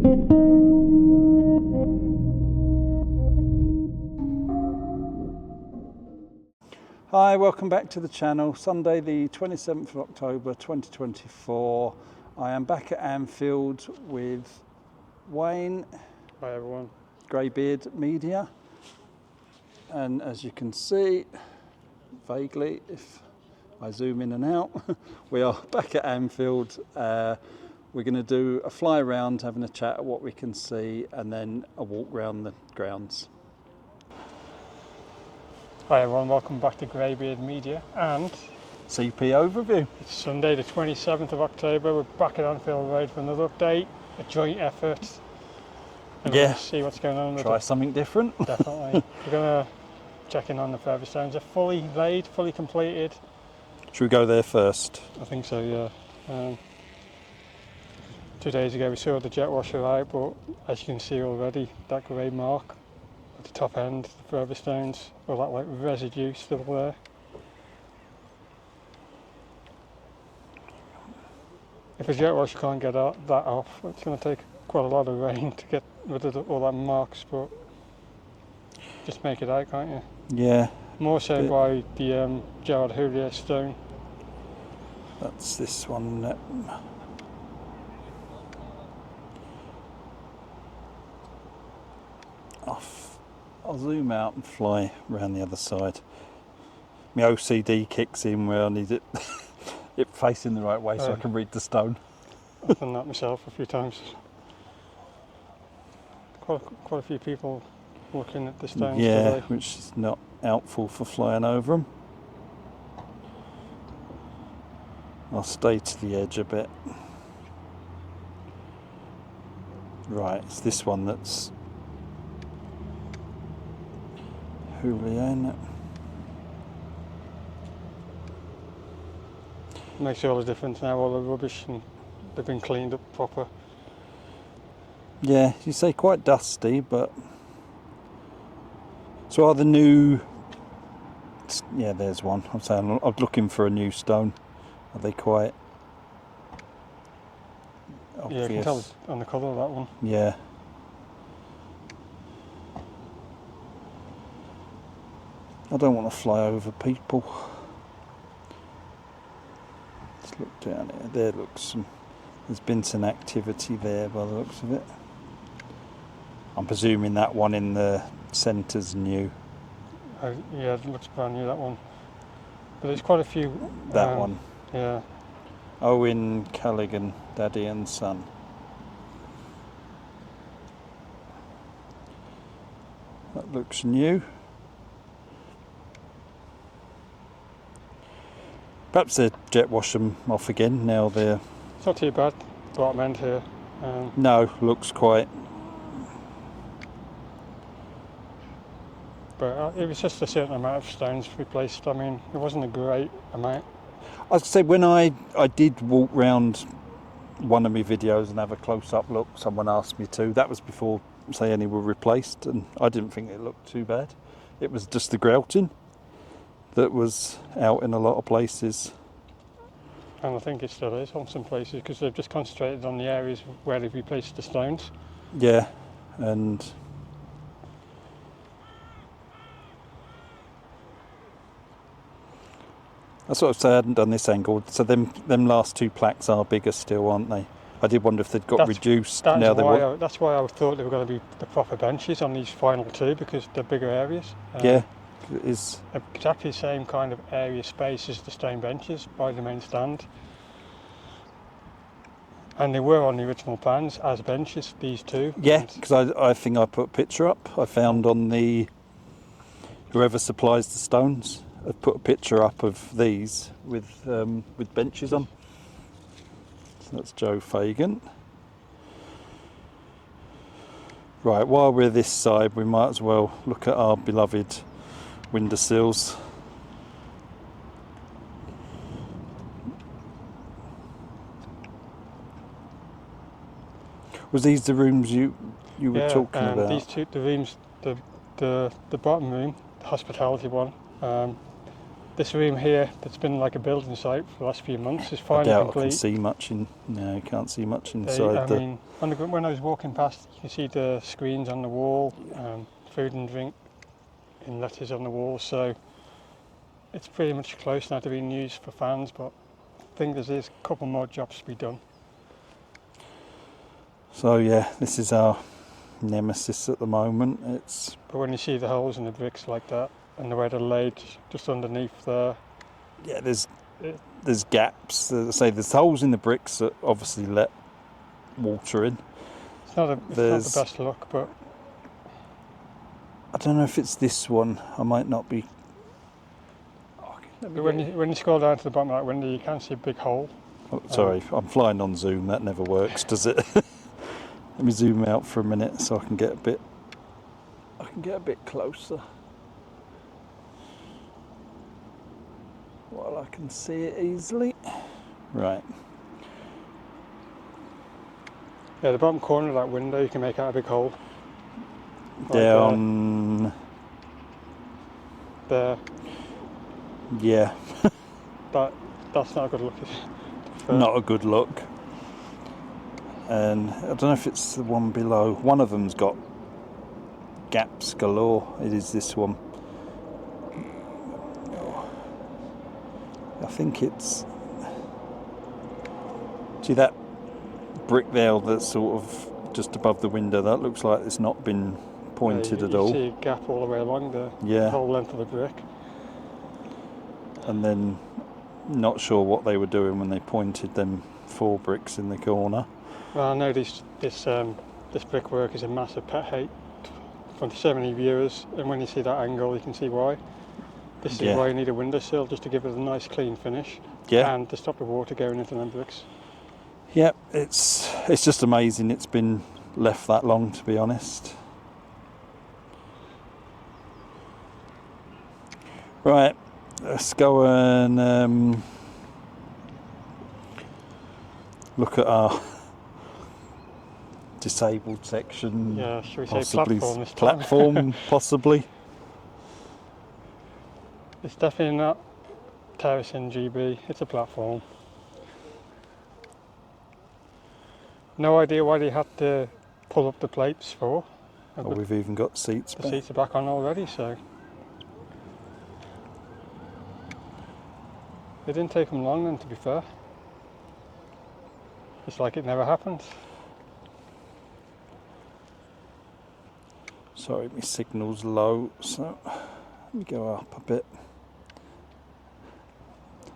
Hi, welcome back to the channel. Sunday the 27th of October 2024. I am back at Anfield with Wayne. Hi everyone. Greybeard Media. And as you can see, vaguely, if I zoom in and out, we are back at Anfield. We're going to do a fly around, having a chat at what we can see, and then a walk around the grounds. Hi everyone, welcome back to Greybeard Media and CP overview. it's Sunday the 27th of October. We're back at Anfield Road for another update, a joint effort. And we're going to see what's going on. Try something different. Definitely. We're going to check in on the further stones. They're fully laid, fully completed. Should we go there first? I think so, yeah. 2 days ago we saw the jet washer out, but as you can see already, that grey mark at the top end, the further stones, all that like residue still there. If a jet washer can't get that off, it's going to take quite a lot of rain to get rid of all that marks, but just make it out, can't you? Yeah. More so by the Gerard Houllier stone. That's this one. I'll zoom out and fly around the other side. My OCD kicks in where I need it it facing the right way so I can read the stone. I've done that myself a few times. Quite a few people looking at the stones today. Which is not helpful for flying over them. I'll stay to the edge a bit. Right, it's this one that's Houllier, isn't it? Makes all the difference now, all the rubbish, and they've been cleaned up proper. Yeah, you say quite dusty, but so are the new? Yeah, there's one. I'm saying I'm looking for a new stone. Are they quite obvious? Yeah, you can tell on the colour of that one. Yeah. I don't want to fly over people. Let's look down here. There looks there's been some activity there by the looks of it. I'm presuming that one in the centre's new. Yeah, it looks brand new, that one. But there's quite a few. That one. Yeah. Owen Callaghan, Daddy and Son. That looks new. Perhaps they jet wash them off again now they're... It's not too bad, bottom end here. No, looks quite... But it was just a certain amount of stones replaced. I mean, it wasn't a great amount. I was say when I did walk round one of my videos and have a close-up look, someone asked me to. That was before, say, any were replaced, and I didn't think it looked too bad. It was just the grouting that was out in a lot of places. And I think it still is on some places because they've just concentrated on the areas where they've replaced the stones. Yeah, and that's what I say. I hadn't done this angle. So them last two plaques are bigger still, aren't they? I did wonder if they'd got reduced. That's why I thought they were going to be the proper benches on these final two because they're bigger areas. Yeah. It is exactly the same kind of area space as the stone benches by the main stand, and they were on the original plans as benches, these two. Yeah, because I think I put a picture up. I found on the whoever supplies the stones, I've put a picture up of these with benches on. So that's Joe Fagan. Right, while we're this side, we might as well look at our beloved windowsills. Was these the rooms you were talking about? These two, the rooms, the bottom room, the hospitality one, this room here that's been like a building site for the last few months is I finally doubt I complete. can see much in. No, you can't see much I inside. mean, when I was walking past, you can see the screens on the wall, food and drink in letters on the wall. So it's pretty much close now to being used for fans. But I think there's a couple more jobs to be done. So yeah, this is our nemesis at the moment. But when you see the holes in the bricks like that and the way they're laid just underneath there, yeah, there's gaps. As I say, there's holes in the bricks that obviously let water in. It's not the best look, but I don't know if it's this one. I might not be. When you scroll down to the bottom of that window, you can see a big hole. Oh, sorry, I'm flying on zoom. That never works, does it? Let me zoom out for a minute so I can get a bit. I can get a bit closer. While I can see it easily. Right. Yeah, the bottom corner of that window, you can make out a big hole. Down. There. Yeah. That's not a good look. Is it? Not a good look. And I don't know if it's the one below. One of them's got gaps galore. It is this one. I think it's. See that brick there that's sort of just above the window? That looks like it's not been pointed at all. You see a gap all the way along the whole length of the brick. And then not sure what they were doing when they pointed them 4 bricks in the corner. Well, I know this brickwork is a massive pet hate for so many viewers, and when you see that angle, you can see why. This is why you need a windowsill, just to give it a nice clean finish. Yeah. And to stop the water going into them bricks. Yeah, it's just amazing it's been left that long, to be honest. Right, let's go and look at our disabled section. Yeah, should we possibly say platform this time? Platform, possibly. It's definitely not terrace NGB, it's a platform. No idea why they had to pull up the plates for. Oh, we've even got seats back. The seats are back on already, so. It didn't take them long then, to be fair. It's like it never happened. Sorry, my signal's low, so let me go up a bit.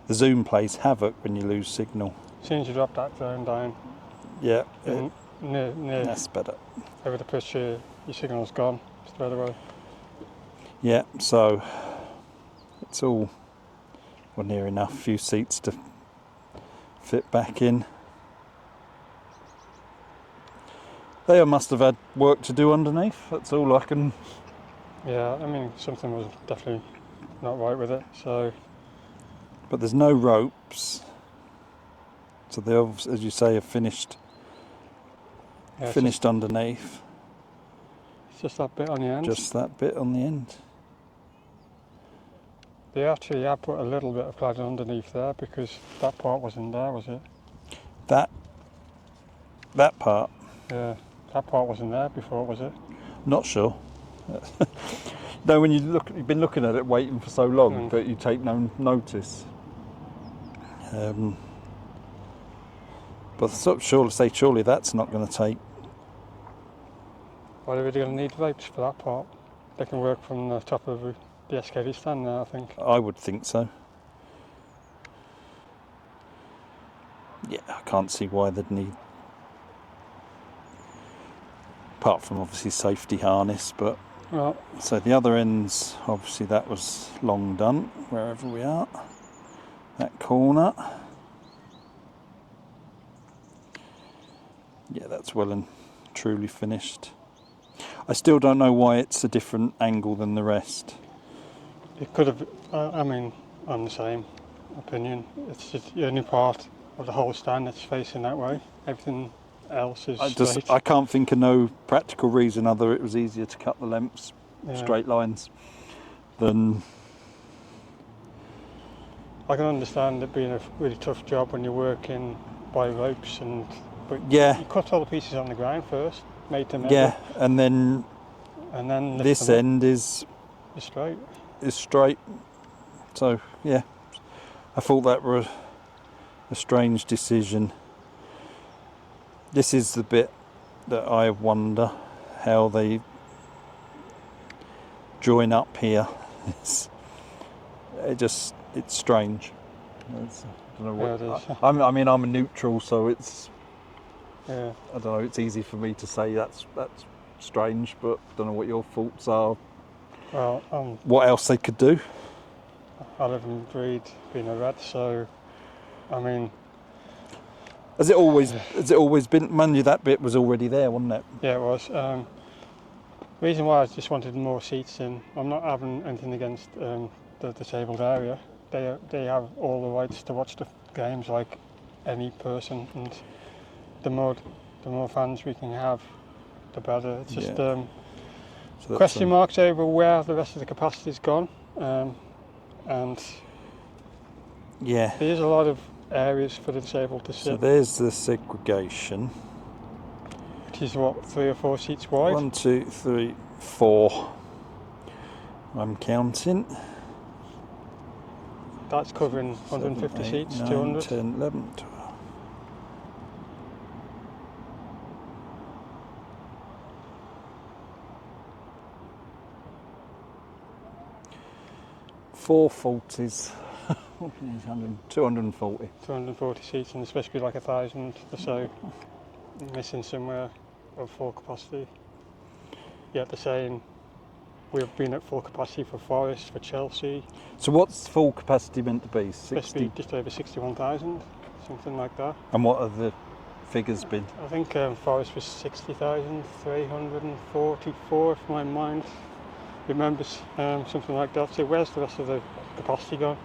The zoom plays havoc when you lose signal. As soon as you drop that drone down, Yeah, near that's better. over the picture, your signal's gone straight away. Yeah, so it's all near enough. Few seats to fit back in. They must have had work to do underneath. That's all I can. Yeah, I mean something was definitely not right with it. So. But there's no ropes, so they, as you say, have finished underneath. It's just that bit on the end. Just that bit on the end. They actually have put a little bit of cladding underneath there because that part wasn't there, was it? That part? Yeah, that part wasn't there before, was it? Not sure. No, when you've been looking at it, waiting for so long that you take no notice. But surely that's not going to take. Well, they're really going to need ropes for that part. They can work from the top of the SKD stand there, I think. I would think so. Yeah, I can't see why they'd need. Apart from obviously safety harness, but. Well, so the other ends, obviously that was long done, wherever we are. That corner. Yeah, that's well and truly finished. I still don't know why it's a different angle than the rest. it could have, I mean, I'm the same opinion. It's just the only part of the whole stand that's facing that way. Everything else is straight. I can't think of no practical reason other it was easier to cut the lengths straight lines than I can understand it being a really tough job when you're working by ropes, but Yeah. you cut all the pieces on the ground first, made to measure, Yeah, and then lift this them up. end is Straight. straight. So yeah, I thought that was a strange decision. This is the bit that I wonder how they join up here. It's strange. I don't know what, Yeah, it is. I mean, I'm a neutral, so it's, Yeah. I don't know, it's easy for me to say that's strange, but I don't know what your thoughts are. Well, what else they could do? I live and breathe being a red, so I mean. Has it always been? Mind you, that bit was already there, wasn't it? Yeah, it was. Reason why I just wanted more seats in. I'm not having anything against the disabled area. They have all the rights to watch the games like any person, and the more fans we can have, the better. It's just So question marks over where the rest of the capacity's gone, and yeah, there's a lot of areas for the disabled to sit. So there's the segregation. Which is what, 3 or 4 seats wide? 1, 2, 3, 4. I'm counting. That's covering 150 seats, 9, 200. 10, 11, 12. 440s. 240. 240 seats, and there's supposed to be like 1,000 or so missing somewhere of full capacity. Yet they're saying we've been at full capacity for Forest, for Chelsea. So what's full capacity meant to be? 60? Supposed to be just over 61,000, something like that. And what have the figures been? I think Forest was 60,344, if my mind remembers, something like that. So where's the rest of the capacity gone?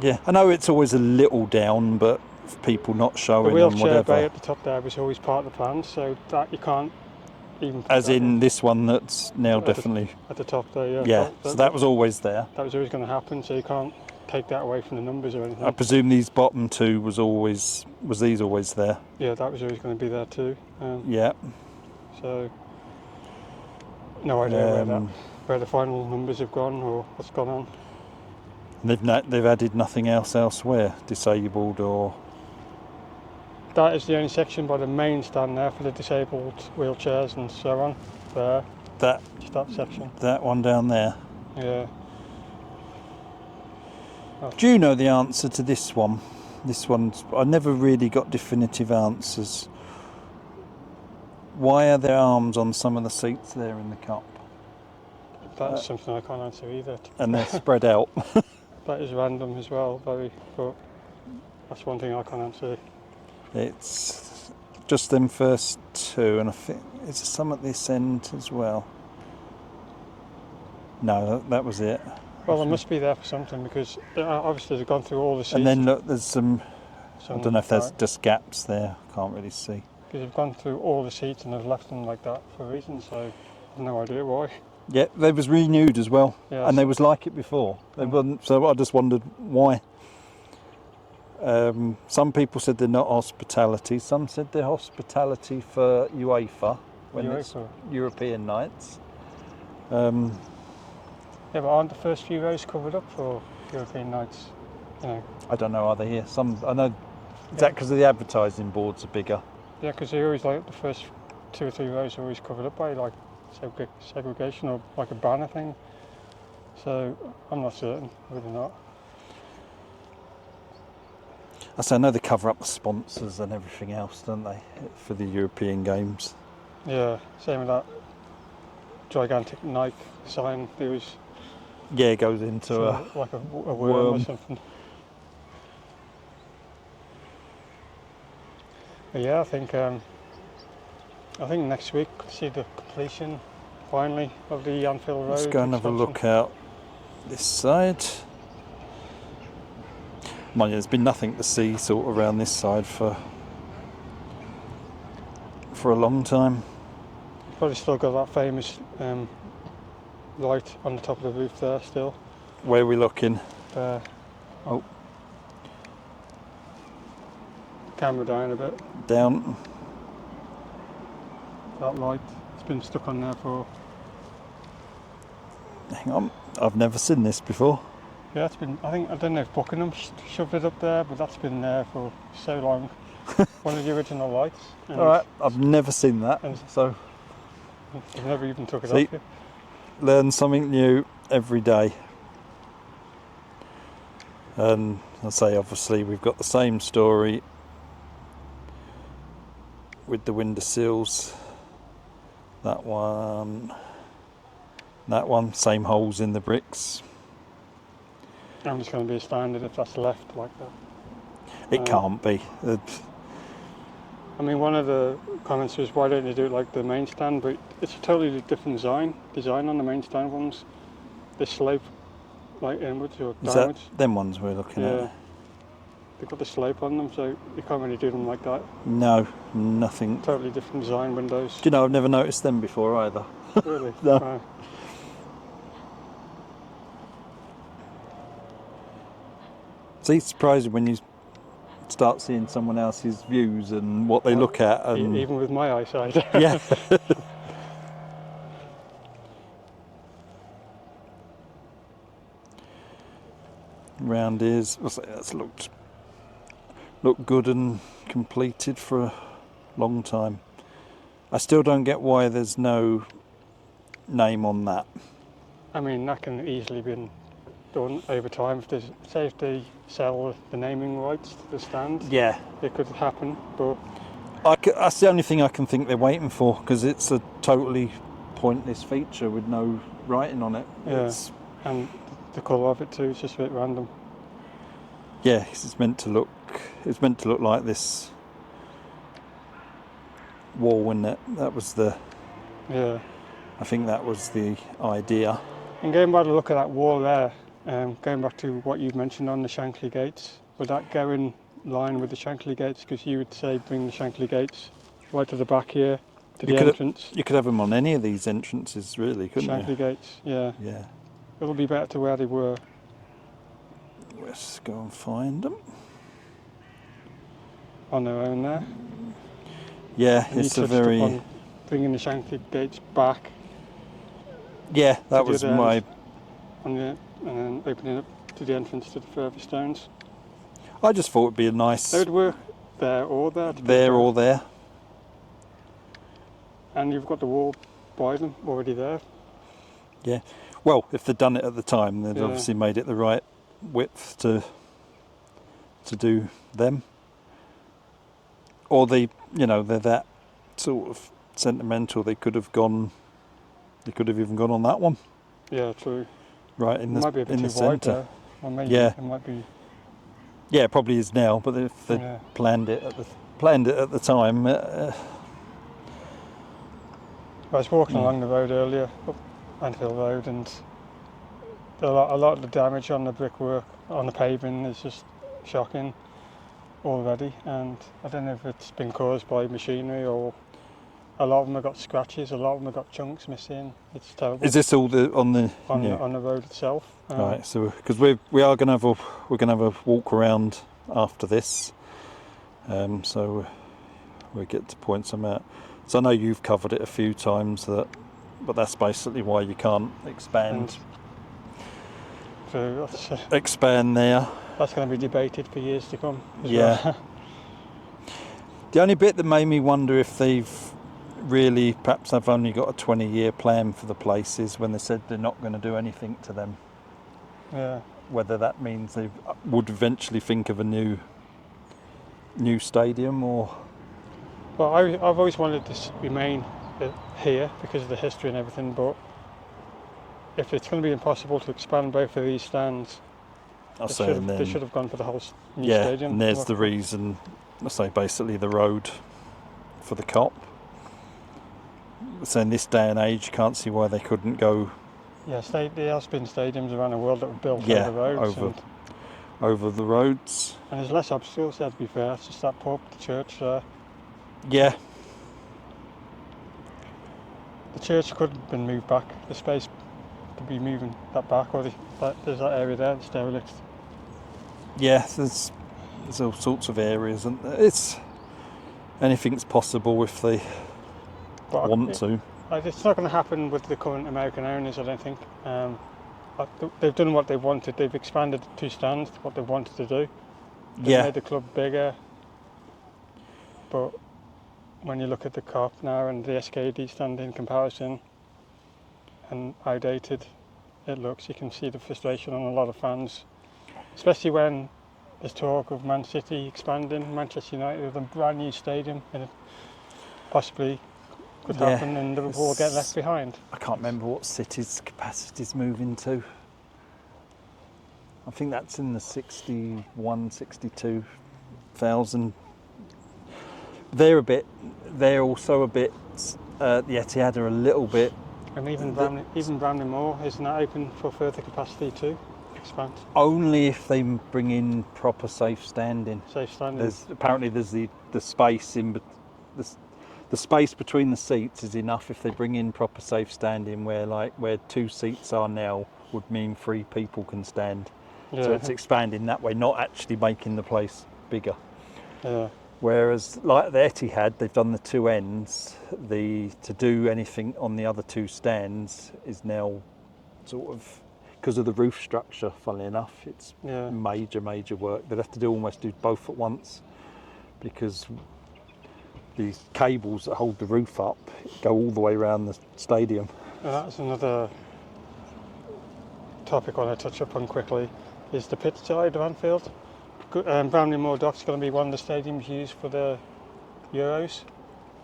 Yeah, I know it's always a little down, but people not showing the wheelchair and whatever. bay at the top there was always part of the plan, so that you can't even. As in this one that's now definitely at the top there. Yeah. Yeah. So that was always there. That was always going to happen, so you can't take that away from the numbers or anything. I presume these bottom two was these always there. Yeah, that was always going to be there too. Yeah. So no idea where the final numbers have gone or what's gone on. They've added nothing else elsewhere, disabled or. That is the only section by the main stand there for the disabled wheelchairs and so on. There. Just that section. That one down there. Yeah. Do you know the answer to this one? This one's. I never really got definitive answers. Why are there arms on some of the seats there in the cup? That's something I can't answer either. And they're spread out. That is random as well, but that's one thing I can't answer. It's just them first two, and I think is there some at this end as well? No, that was it. Well, they must be there for something because obviously they've gone through all the seats. And then look, there's some I don't know if there's just gaps there. I can't really see. Because they've gone through all the seats and they've left them like that for a reason, so I have no idea why. Yeah, they was renewed as well, yes. And they was like it before. They wasn't, so I just wondered why. Some people said they're not hospitality. Some said they're hospitality for UEFA when it's European nights. Yeah, but aren't the first few rows covered up for European nights? You know. I don't know. Are they here? I know. Is that because of the advertising boards are bigger? Yeah, because they always like the first 2 or 3 rows are always covered up by like segregation or like a banner thing. So I'm not certain, really not. I know they cover up the sponsors and everything else, don't they, for the European games? Yeah, same with that gigantic Nike sign. There was. Yeah, it goes into like a worm or something. But yeah, I think next week we'll see the completion finally of the Anfield Road. Let's go and have a look out this side. Mind you, there's been nothing to see sort of around this side for a long time. Probably still got that famous light on the top of the roof there still. Where are we looking? There. Oh, Camera down a bit. down. That light, it's been stuck on there for... Hang on, I've never seen this before. Yeah, it's been, I don't know if Buckingham shoved it up there, but that's been there for so long. One of the original lights. Alright, I've never seen that, so I've never even took it see, off yet. learn something new every day. And I say, obviously, we've got the same story with the window sills. That one, same holes in the bricks. I'm just going to be standard if that's left like that. It can't be. I mean, one of the comments was, why don't you do it like the main stand? But it's a totally different design on the main stand ones. They slope like inwards or Is downwards. that them ones we're looking at? They've got the slope on them, so you can't really do them like that. No, nothing. Totally different design windows. Do you know, I've never noticed them before either. Really? No. Wow. See, it's surprising when you start seeing someone else's views and what they look at. And Even with my eyesight. yeah. Round ears. I'll say that's looked good and completed for a long time. I still don't get why there's no name on that. I mean, that can easily be done over time. Say if they sell the naming rights to the stand, Yeah. it could happen. But That's the only thing I can think they're waiting for, because it's a totally pointless feature with no writing on it. yeah, and the colour of it too is just a bit random. Yeah, 'cause it's meant to look like this wall, isn't it? That was Yeah. I think that was the idea. And going by the look of that wall there, going back to what you've mentioned on the Shankly gates, would that go in line with the Shankly gates? Because you would say bring the Shankly gates right to the back here, to the entrance. You could have them on any of these entrances, really, couldn't Shankly you? gates, yeah. Yeah. It'll be better to where they were. Let's go and find them. On their own there. Yeah, And it's you a touched very... upon bringing the Shankly gates back. Yeah, that to was the other my... end, and then opening up to the entrance to the further stones. I just thought it'd be a nice... They would work there or there. There or there. And you've got the wall by them already there. Yeah. Well, if they'd done it at the time, they'd Yeah. obviously made it the right width to do them. Or they're that sort of sentimental, they could have even gone on that one. Yeah, true. Right in It might be a the bit too wide centre. there. Or maybe Yeah. it might be. Yeah, it probably is now, but if they Yeah. planned it at the time, I was walking along the road earlier, up Anfield Road, and a lot of the damage on the brickwork, on the paving, is just shocking already. And I don't know if it's been caused by machinery or a lot of them have got scratches, a lot of them have got chunks missing. It's terrible. is this all on the road itself? right? So because we're gonna have a walk around after this, so we get to point some out. So I know you've covered it a few times, but that's basically why you can't expand. So that's Expand there. that's going to be debated for years to come. Yeah. Well. The only bit that made me wonder if they've really, perhaps they've only got a 20-year plan for the places when they said they're not going to do anything to them. Yeah. Whether that means they would eventually think of a new stadium or... Well, I've always wanted to remain here because of the history and everything, but if it's going to be impossible to expand both of these stands, they should have gone for the whole new stadium. And there's the reason, I say basically the road for the Cop. So in this day and age, you can't see why they couldn't go... Yeah, there has been stadiums around the world that were built over the roads. Over the roads. And there's less obstacles there, to be fair. It's just that pub, the church there. Yeah. The church could have been moved back. The space to be moving that back, or there's that area there that's derelict. Yeah, there's all sorts of areas, and it's anything's possible if they But want to. It's not going to happen with the current American owners, I don't think. They've done what they wanted. They've expanded the 2 stands, what they wanted to do. They've made the club bigger. But when you look at the COP now and the SKD stand in comparison and how dated it looks, you can see the frustration on a lot of fans, especially when there's talk of Man City expanding, Manchester United with a brand new stadium, and it possibly could happen, and Liverpool get left behind. I can't remember what City's capacity's moving to. I think that's in the 61, 62,000. They're also a bit, the Etihad are a little bit. And even Bramley Moore, isn't that open for further capacity to expand? Only if they bring in proper safe standing. Safe standing. There's the space the space between the seats is enough if they bring in proper safe standing, where 2 seats are now would mean 3 people can stand. Yeah. So it's expanding that way, not actually making the place bigger. Yeah. Whereas like the Etihad, they've done the 2 ends. To do anything on the other 2 stands is now sort of, because of the roof structure, funnily enough, it's major work. They'd have to almost do both at once, because these cables that hold the roof up go all the way around the stadium. That's another topic I want to touch upon quickly, is the pitch side of Anfield. Bramley Moore Dock's going to be one of the stadiums used for the Euros.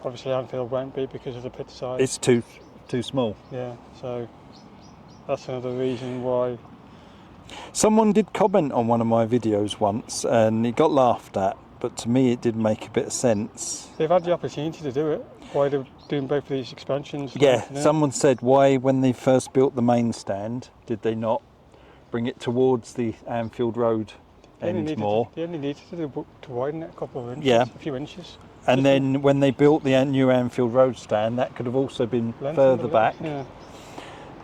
Obviously Anfield won't be because of the pitch side. It's too small. Yeah, so that's another reason why. Someone did comment on one of my videos once and it got laughed at, but to me it did make a bit of sense. They've had the opportunity to do it. Why they're doing both of these expansions? Yeah, someone said, why, when they first built the main stand, did they not bring it towards the Anfield Road end more? They only needed to widen it a couple of inches, a few inches. And then when they built the new Anfield Road stand, that could have also been further back. Yeah.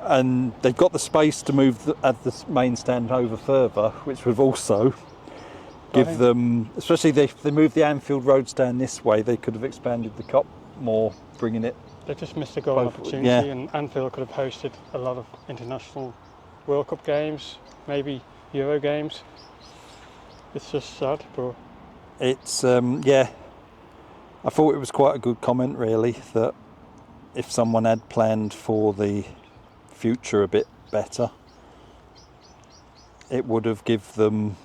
And they've got the space to move the main stand over further, which would also give them, especially if they move the Anfield Road stand this way, they could have expanded the COP more, bringing it. They just missed a golden opportunity, and Anfield could have hosted a lot of international World Cup games, maybe Euro games. It's just sad, but it's I thought it was quite a good comment, really, that if someone had planned for the future a bit better, it would have given them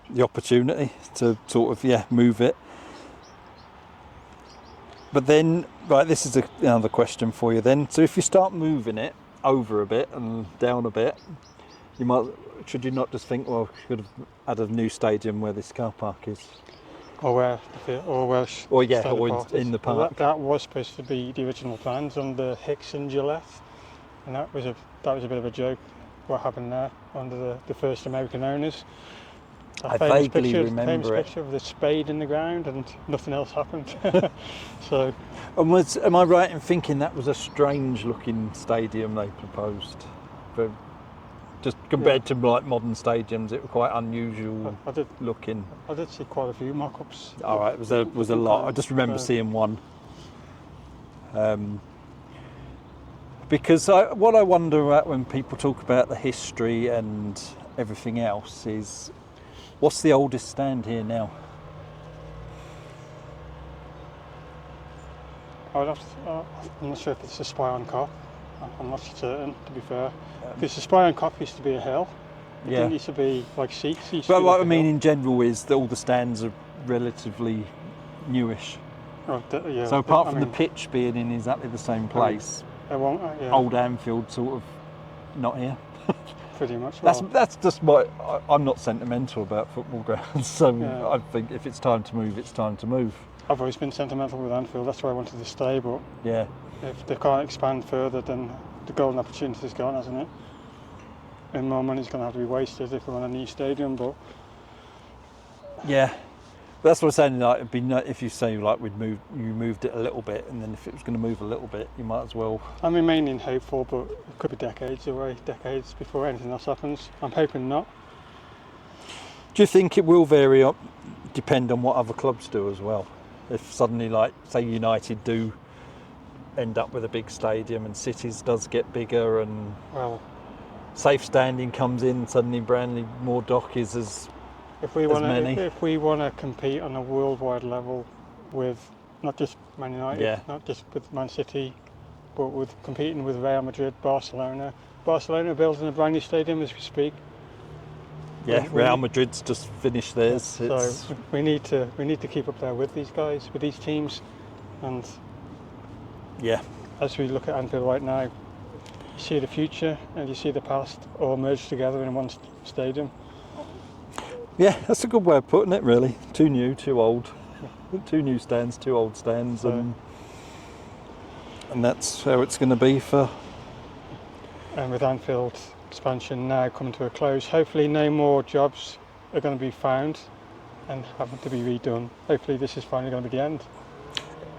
the opportunity to sort of move it. But then, right, this is another question for you then. So if you start moving it over a bit and down a bit, should you not just think, well, we could have had a new stadium where this car park is? Or in the park. Well, that was supposed to be the original plans under Hicks and Gillette, and that was a bit of a joke. What happened there under the first American owners? I vaguely remember famous picture of the spade in the ground, and nothing else happened. So, am I right in thinking that was a strange-looking stadium they proposed? Just compared to like modern stadiums, it was quite unusual looking. I did see quite a few mock-ups. All right, it was a lot. I just remember seeing one. Because what I wonder about when people talk about the history and everything else is, what's the oldest stand here now? I'm not sure if it's a Spy on Cop. I'm not certain, to be fair. Because the Spy on Cop used to be a hill. It didn't used to be like seats. But what I mean in general is that all the stands are relatively newish. So apart from the pitch being in exactly the same place, old Anfield sort of not here. Pretty much. That's just I'm not sentimental about football grounds, so I think if it's time to move, it's time to move. I've always been sentimental with Anfield. That's why I wanted to stay. But if they can't expand further, then the golden opportunity's gone, hasn't it? And more money's going to have to be wasted if we want a new stadium. But That's what I'm saying. Like, it'd be if you say like you moved it a little bit, and then if it was going to move a little bit, you might as well. I'm remaining hopeful, but it could be decades before anything else happens. I'm hoping not. Do you think it will vary up, depend on what other clubs do as well? If suddenly, like, say United do end up with a big stadium and Cities does get bigger and safe standing comes in, suddenly Branley more dock is as many. If we want to compete on a worldwide level with not just Man United, not just with Man City, but with competing with Real Madrid, Barcelona. Barcelona building a brand new stadium as we speak. Yeah, Real Madrid's just finished theirs. So we need to keep up there with these guys, with these teams, and as we look at Anfield right now, you see the future and you see the past all merged together in one stadium. Yeah, that's a good way of putting it, really. Too new, too old. 2 new stands, 2 old stands, and that's how it's going to be for. And with Anfield expansion now coming to a close, hopefully no more jobs are going to be found and having to be redone. Hopefully this is finally going to be the end.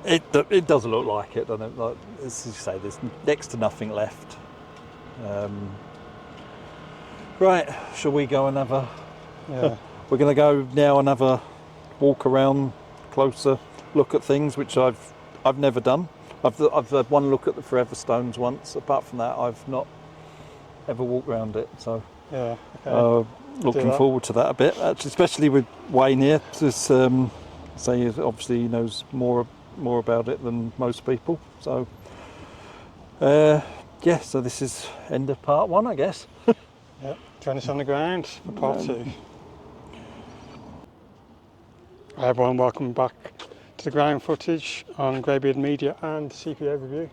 It does look like it, doesn't it? Like, as you say, there's next to nothing left. Right, shall we go and have a... Yeah. We're going to go now and have a walk around, closer look at things, which I've never done. I've had one look at the Forever Stones once. Apart from that, I've not ever walked around it. So looking forward to that a bit. Actually, especially with Wayne here, to say obviously he knows more about it than most people. So so this is end of part 1, I guess. Yeah, join us on the ground for part 2. Hi everyone, welcome back to the ground footage on Greybeard Media and CP Overview.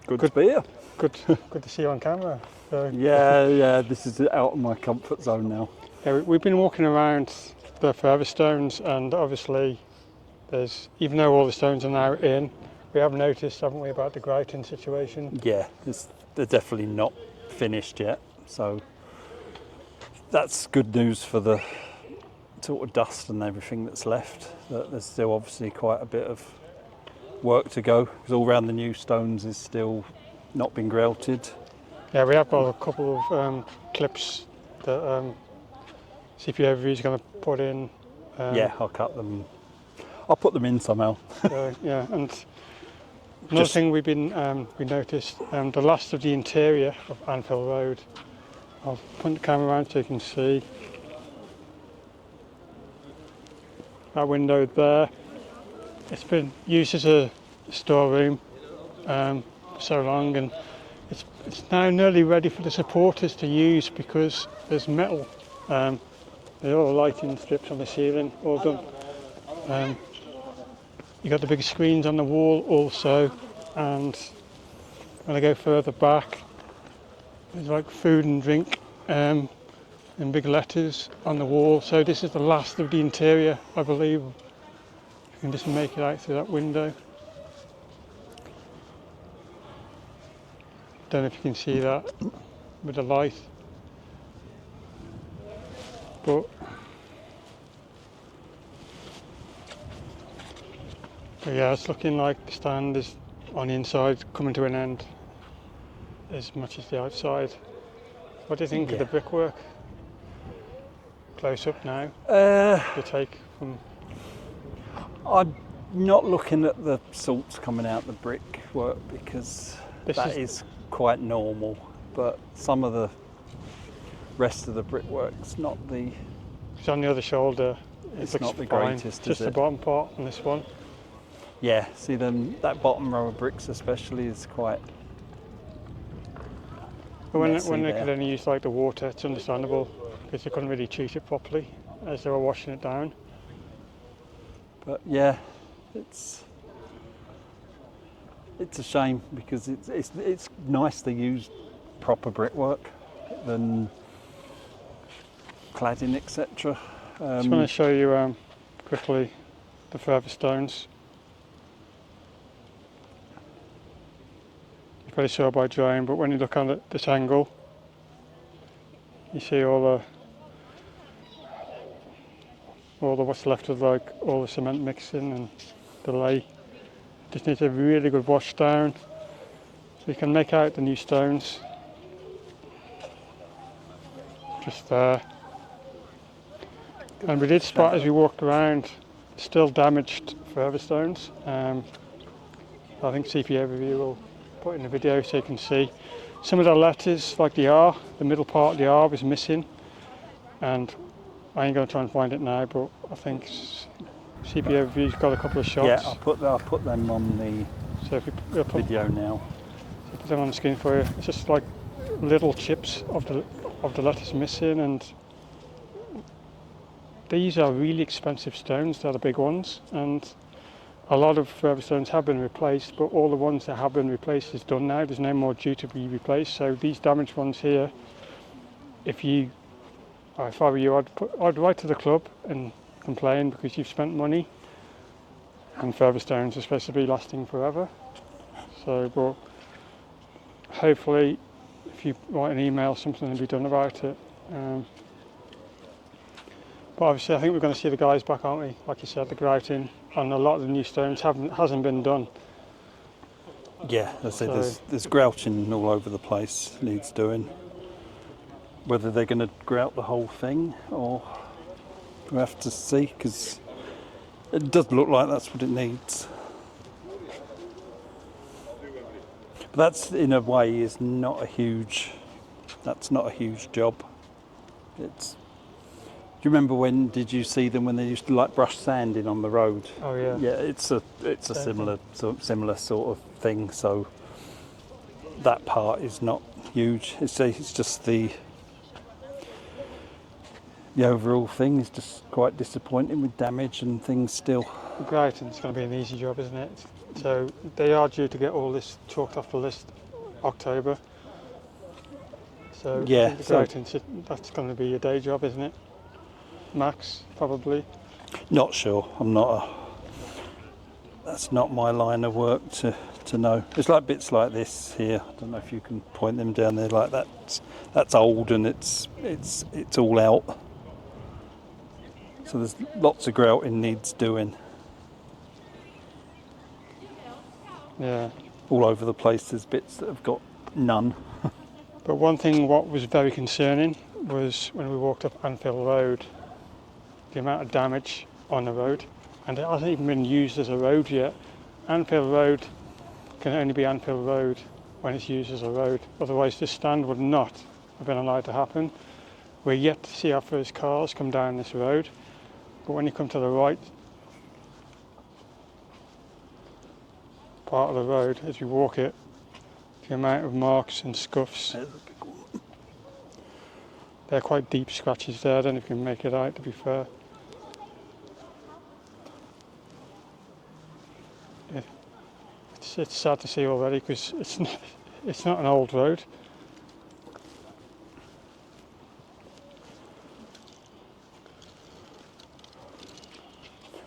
Good to be here. Good to see you on camera. So, yeah, this is out of my comfort zone now. Yeah, we've been walking around the Forever Stones, and obviously even though all the stones are now in, we have noticed, haven't we, about the grouting situation? Yeah, they're definitely not finished yet, so that's good news for the sort of dust and everything that's left. There's still obviously quite a bit of work to go, because all around the new stones is still not been grouted. Yeah, we have got a couple of clips that CP Overview is going to put in. I'll cut them. I'll put them in somehow. And another thing we noticed, the last of the interior of Anfield Road. I'll put the camera around so you can see. That window there, it's been used as a storeroom for so long, and it's now nearly ready for the supporters to use, because there's metal. There are all lighting strips on the ceiling, all done. You've got the big screens on the wall also, and when I go further back, there's like food and drink in big letters on the wall. So this is the last of the interior, I believe. You can just make it out through that window. Don't know if you can see that with the light, but yeah, it's looking like the stand is on the inside coming to an end as much as the outside. What do you think of the brickwork? Close up now. Your take from... I'm not looking at the salts coming out the brickwork, because that is quite normal, but some of the rest of the brickwork's not the... It's on the other shoulder. It's not the greatest, just the bottom part on this one. Yeah, see then that bottom row of bricks especially is quite... But when they could only use like the water, it's understandable, because they couldn't really treat it properly as they were washing it down. But yeah, it's a shame, because it's nice to use proper brickwork than cladding, etc. I just want to show you quickly the Forever Stones. You probably saw by drone, but when you look at this angle, you see all all the what's left of like all the cement mixing and the lay. Just needs a really good wash down. So you can make out the new stones. Just there. And we did spot as we walked around still damaged further stones. I think CPA review will put in a video so you can see. Some of the letters, like the R, the middle part of the R was missing, and I ain't going to try and find it now, but I think CPA review's got a couple of shots. Yeah, I'll put them on the so if we'll put video now. them on the screen for you. It's just like little chips of the letters missing, and these are really expensive stones. They're the big ones, and a lot of further stones have been replaced, but all the ones that have been replaced is done now. There's no more due to be replaced. So these damaged ones here, if I were you, I'd write to the club and complain, because you've spent money, and further stones are supposed to be lasting forever. So, but hopefully, if you write an email, something will be done about it. But obviously, I think we're going to see the guys back, aren't we? Like you said, the grouting on a lot of the new stones hasn't been done. Yeah, there's grouting all over the place, needs doing. Whether they're going to grout the whole thing, or we have to see, because it does look like that's what it needs. But that's, in a way, that's not a huge job. Do you remember did you see them when they used to like brush sand in on the road? Oh yeah. Yeah, it's a similar sort of thing. So that part is not huge. It's just the overall thing is just quite disappointing with damage and things still. The grouting's going to be an easy job, isn't it? So they are due to get all this chalked off the list October. So yeah, the grouting, that's going to be a day job, isn't it? Max, probably. Not sure. That's not my line of work to know. It's like bits like this here. I don't know if you can point them down there like that. That's old and it's all out. So there's lots of grouting needs doing. Yeah. All over the place. There's bits that have got none. But one thing what was very concerning was when we walked up Anfield Road, the amount of damage on the road, and it hasn't even been used as a road yet. Anfield Road can only be Anfield Road when it's used as a road, otherwise this stand would not have been allowed to happen. We're yet to see our first cars come down this road, but when you come to the right part of the road, as you walk it, the amount of marks and scuffs, they're quite deep scratches there. I don't know if you can make it out, to be fair. It's sad to see already, because it's not an old road.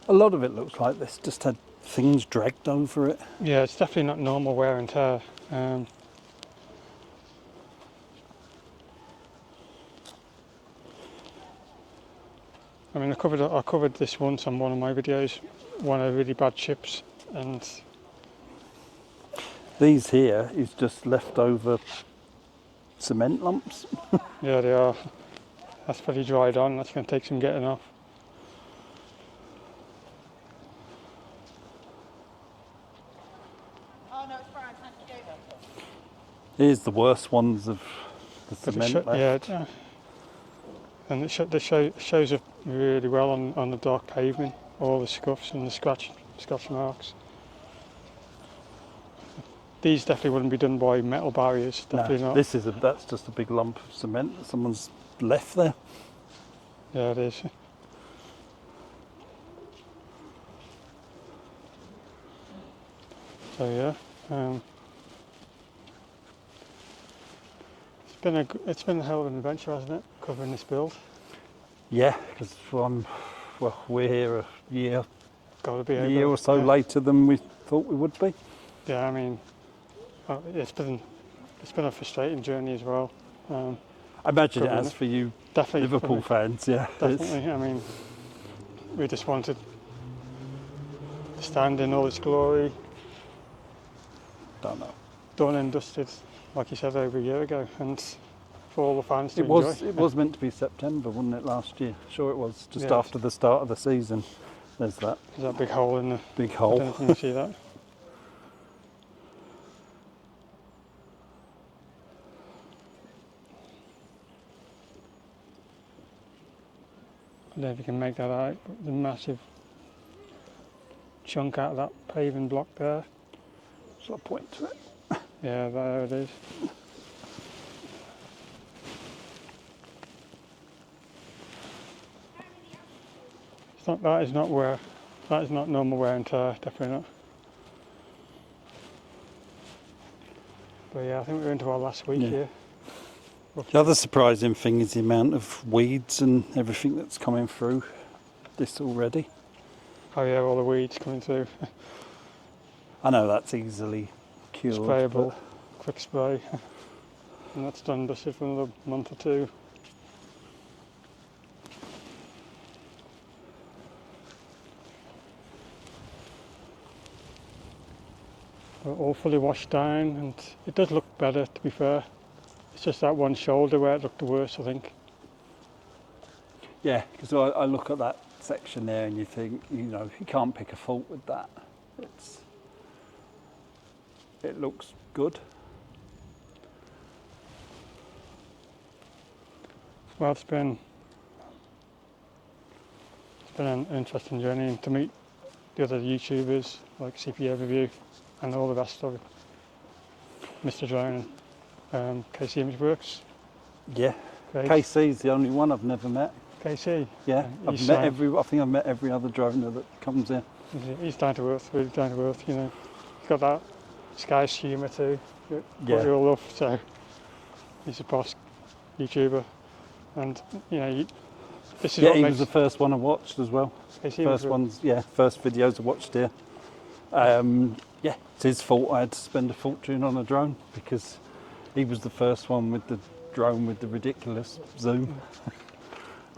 A lot of it looks like this just had things dragged over it. Yeah, it's definitely not normal wear and tear. I mean, I covered this once on one of my videos, one of the really bad chips, and these here is just leftover cement lumps. yeah, they are. That's pretty dried on. That's going to take some getting off. Here's the worst ones of the cement left. Yeah, and it shows up really well on the dark pavement, all the scuffs and the scratch marks. These definitely wouldn't be done by metal barriers, definitely not. That's just a big lump of cement that someone's left there. Yeah, it is. So yeah, it's been a hell of an adventure, hasn't it, covering this build? Yeah, because we're here a year or so later than we thought we would be. Yeah, I mean, it's been a frustrating journey as well. I imagine it has for you, definitely Liverpool fans. Yeah, definitely. I mean, we just wanted to stand in all its glory, Don't know. done and dusted, like you said, over a year ago, and for all the fans to enjoy. It was meant to be September, wasn't it, last year? Sure it was, just Yeah. after the start of the season. There's that There's that big hole in the... big I hole. don't know if you can see that. I don't know if you can make that out, but the massive chunk out of that paving block there. Shall I point to it? Yeah, there it is. That is not normal wear and tear, definitely not. But yeah, I think we're into our last week Yeah. here. The other surprising thing is the amount of weeds and everything that's coming through this already. Oh yeah, all the weeds coming through. I know that's easily cured. Sprayable, quick spray. And that's done and dusted for another month or two. We're all fully washed down, and it does look better, to be fair. It's just that one shoulder where it looked the worst, I think. Yeah, because I look at that section there and you think, you can't pick a fault with that. It looks good. Well, it's been an interesting journey, and to meet the other YouTubers like CPA Review and all the rest of it. Mr. Drone and KC Imageworks. Yeah. Great. KC's the only one I've never met. KC. Yeah, I think I've met every other drone that comes in. He's down to earth, really down to earth, He's got that Sky's humour too, what Yeah. we all love, so he's a boss YouTuber. And, this is Yeah, what he makes was the first one I watched as well. KC First videos I watched here. Yeah, it's his fault I had to spend a fortune on a drone because he was the first one with the drone with the ridiculous zoom.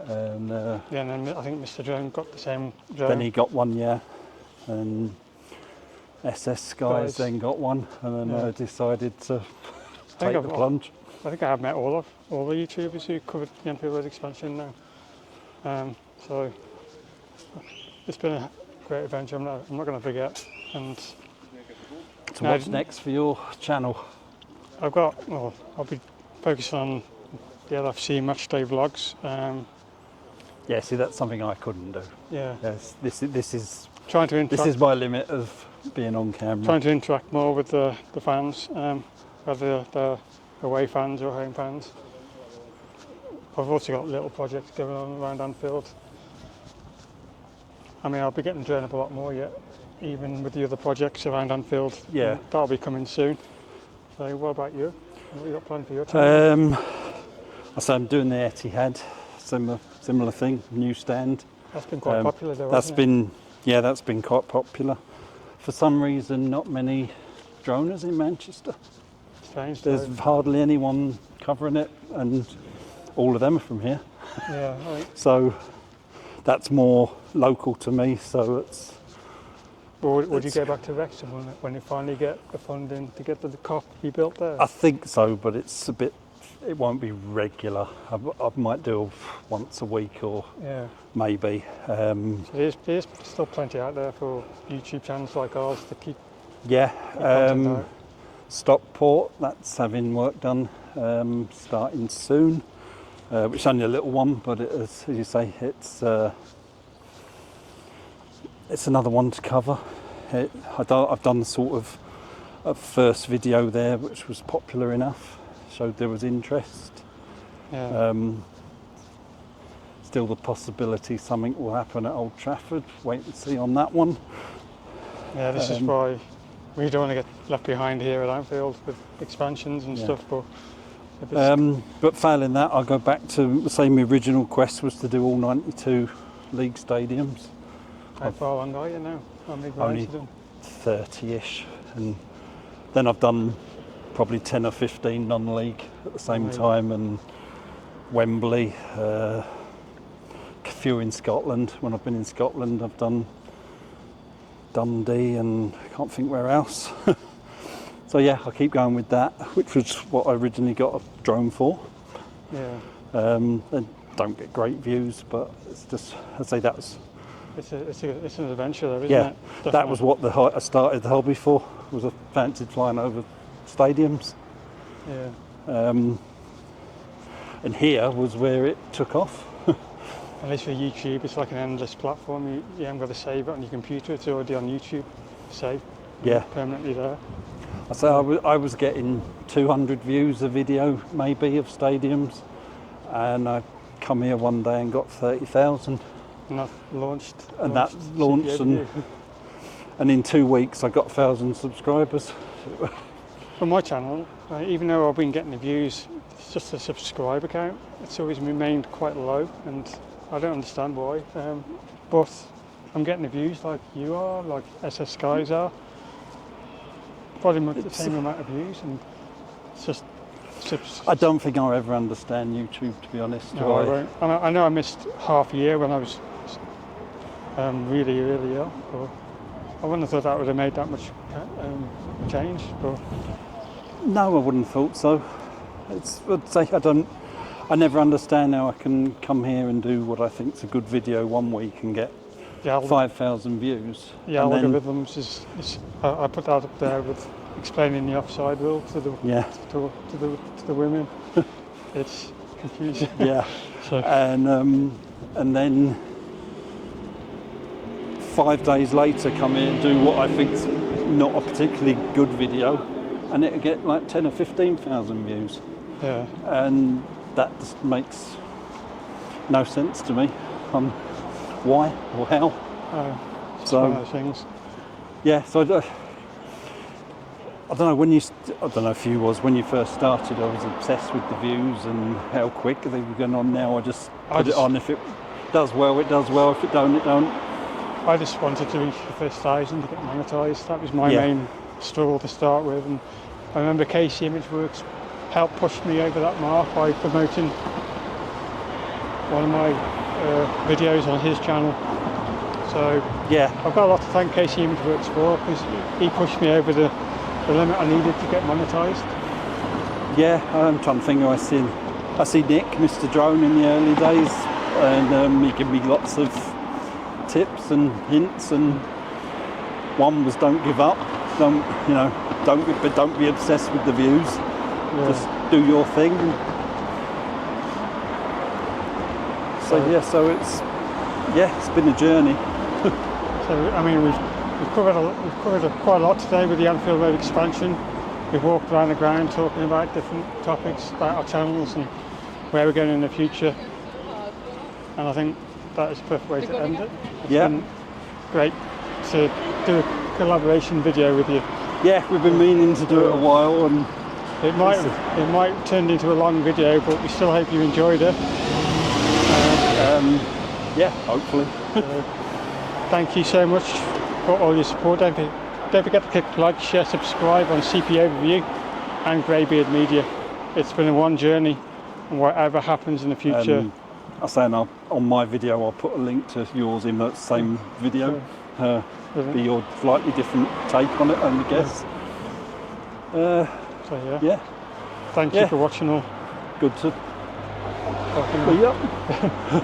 And Yeah, and then I think Mr. Drone got the same drone. then he got one, yeah. And SS Skies Guys. then got one, and then Yeah. I decided to think take I've the got- plunge. I think I have met all the YouTubers who covered the Anfield Rd Expansion now. So it's been a great adventure. I'm not going to forget. And So No, what's next for your channel? I'll be focused on the LFC matchday vlogs. Yeah, see, that's something I couldn't do. Yeah, Yes, this is trying to this interact. is my limit of being on camera. Trying to interact more with the fans, whether they're away fans or home fans. I've also got little projects going on around Anfield. I mean, I'll be getting drawn up a lot more yet, even with the other projects around Anfield. Yeah. That'll be coming soon. So what about you? What you got planned for your channel? I'm doing the Etihad, similar thing, new stand. That's been quite popular though, That's hasn't it? that's been quite popular. For some reason, not many droners in Manchester. Strange There's though. hardly anyone covering it, and all of them are from here. Yeah, right. So that's more local to me. So it's Or would you go back to Wrexham when you finally get the funding to get the cop rebuilt there? I think so, but it's a bit. It won't be regular. I might do once a week or Yeah. maybe. So there's still plenty out there for YouTube channels like ours to keep Yeah. content out. Stockport, that's having work done, starting soon, which is only a little one, but it is, as you say, it's another one to cover. I've done the sort of a first video there, which was popular enough, showed there was interest. Yeah. Still the possibility something will happen at Old Trafford. Wait and see on that one. Yeah, this is why we don't want to get left behind here at Anfield with expansions and Yeah. stuff. But if it's, But failing that, I'll go back to, say, my original quest was to do all 92 league stadiums. how far along are you now? How many Only- rides you done? 30-ish, and then I've done probably 10 or 15 non-league at the same Non-league. time, and Wembley, few in Scotland. When I've been in Scotland, I've done Dundee and I can't think where else. So yeah, I'll keep going with that, which was what I originally got a drone for. Yeah. And don't get great views, but it's just, I say that's. It's an adventure though, isn't Yeah, it? that Definitely. was what I started the hobby for. Was I fancied flying over stadiums. Yeah. And here was where it took off. At least for YouTube, it's like an endless platform. You haven't got to save it on your computer. It's already on YouTube, saved. Yeah. Permanently there. So I was getting 200 views a video, maybe, of stadiums, and I come here one day and got 30,000. And that launched. And that launched, and in 2 weeks I got 1,000 subscribers. For my channel, even though I've been getting the views, it's just a subscriber count. It's always remained quite low, and I don't understand why. But I'm getting the views like you are, like SS Skies are. Probably much the same amount of views, and it's just. I don't think I'll ever understand YouTube, to be honest. No, I won't. I know I missed half a year when I was really, really ill. But I wouldn't have thought that would have made that much change. But no, I wouldn't have thought so. I'd say I never understand how I can come here and do what I think is a good video one week and get 5,000 views. Yeah, algorithms is I put that up there with explaining the offside rule to the women. It's confusing. Yeah. So. And then 5 days later come here and do what I think's not a particularly good video, and it'll get like 10 or 15,000 views. Yeah. And that just makes no sense to me. Why or how? It's one of those things. Yeah. So I don't know I don't know if you was when you first started. I was obsessed with the views and how quick they were going on. Now I just put it on. If it does well, it does well. If it don't, it don't. I just wanted to reach the first 1,000 to get monetised. That was my main struggle to start with. And I remember Casey Imageworks helped push me over that mark by promoting one of my videos on his channel. So yeah, I've got a lot to thank Casey Imageworks for, because he pushed me over the limit I needed to get monetised. Yeah, I'm trying to think who I see Nick, Mr. Drone, in the early days, and he gave me lots of tips and hints, and one was don't give up, don't be obsessed with the views, just do your thing. So it's been a journey. So I mean we've covered quite a lot today with the Anfield Road Expansion. We've walked around the ground talking about different topics about our channels and where we're going in the future, and I think that is a perfect way to end it. It's been great to do a collaboration video with you. Yeah, we've been meaning to do it a while, and it might turn into a long video, but we still hope you enjoyed it. Hopefully. Thank you so much for all your support. Don't forget to click like, share, subscribe on CP Overview and Greybeard Media. It's been a one journey, and whatever happens in the future. I'll say on my video I'll put a link to yours in that same video. Be your slightly different take on it, I guess. Thank you for watching all. Good to. Yep.